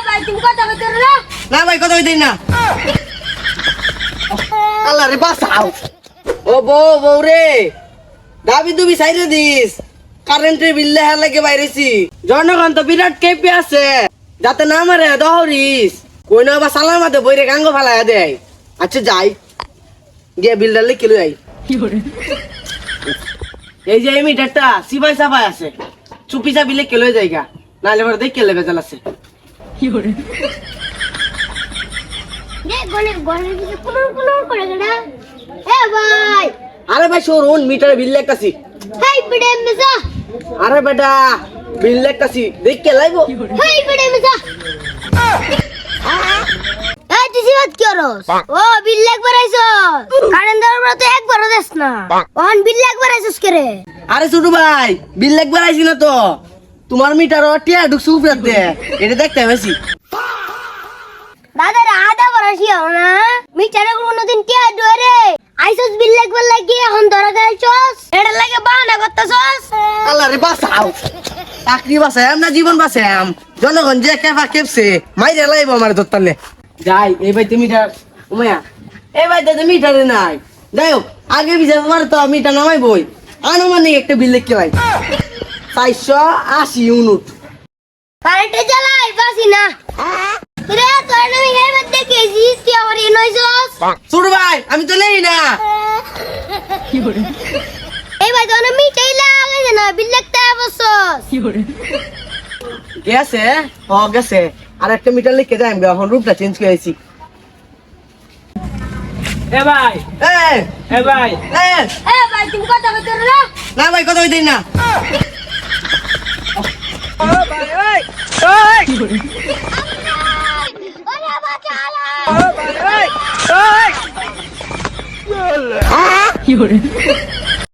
ভাই তুমি কথা বলতে না না ভাই কথা হইতেই না আল্লাহ রে বাঁচাও ও বউ রে দাবি দুবি সাইরে দিস কারেন্টের বিল লেহার লাগে বাইরেছি জনগণ তো বিরাট কেঁপে আছে যাতে না মারে দহরিস কই না বা সালার মাঝে বইরে গাঙ্গ ফালাইয়া দেয় আচ্ছা যাই গিয়ে বিলটা লিখে লই এই যে এই মিটারটা সিবাই সাবাই আছে চুপি চাবি লিখে লই যাইগা নাহলে পরে দেখে লেবে চালাচ্ছে গনে গনে কিছু কুলুর করে গেলা ভাই আরে ভাই শোরুন মিটারে বিল লেখতাছি হাই বিড়ে মেজা আরে বেটা বিল লেখতাছি দেখে লাইবো হাই বিড়ে মেজা তুই সিবাত কি করস ও বিল একবার আইছস কারেন্ট দেওয়ার পর তো একবারও দেস না ওহন বিল একবার আইছস করে আরে ছোট ভাই বিল লেখবার আইছি না তো তোমার মিটার টিয়া ঢুকছে উপরাতে এটা দেখতে বেশি দাদা আদা বরাসিও না মিটারে কোনদিন টিয়া ডরে আইছস বিল একবার লাগি এখন ধরা গাইছস এটা লাগে বাহানা করতেছস আল্লাহ রে বাঁচাও চাকরি বাঁচাম না জীবন বাঁচাম জনগণ যে কেফা কেপছে মাইরে লাইব আমার ধরতালে যাই এই ভাই তুমি মিটার উমায়া এই ভাই দাদা মিটারে নাই যাই হোক আগে বিচার তোমার তো মিটার নামাই বই আনুমানিক একটা বিল লিখতে ভাই 480 ইউনিট কারেন্টে জ্বালাই বাসি না রে তোর আমি হেলমেট দেখেছি তুই আমার এই নইছস ছোট ভাই আমি তো নেই না এই ভাই তোর মিটাই লাগে না বিল লাগতে বসছস গেছে ও গেছে আর একটা মিটার লিখে যাই আমি এখন রূপটা চেঞ্জ করেছি এ ভাই এ ভাই ভাই তুমি কথা বলতে না না ভাই কথা হইতেই না ওরে বাঁচালা কি করে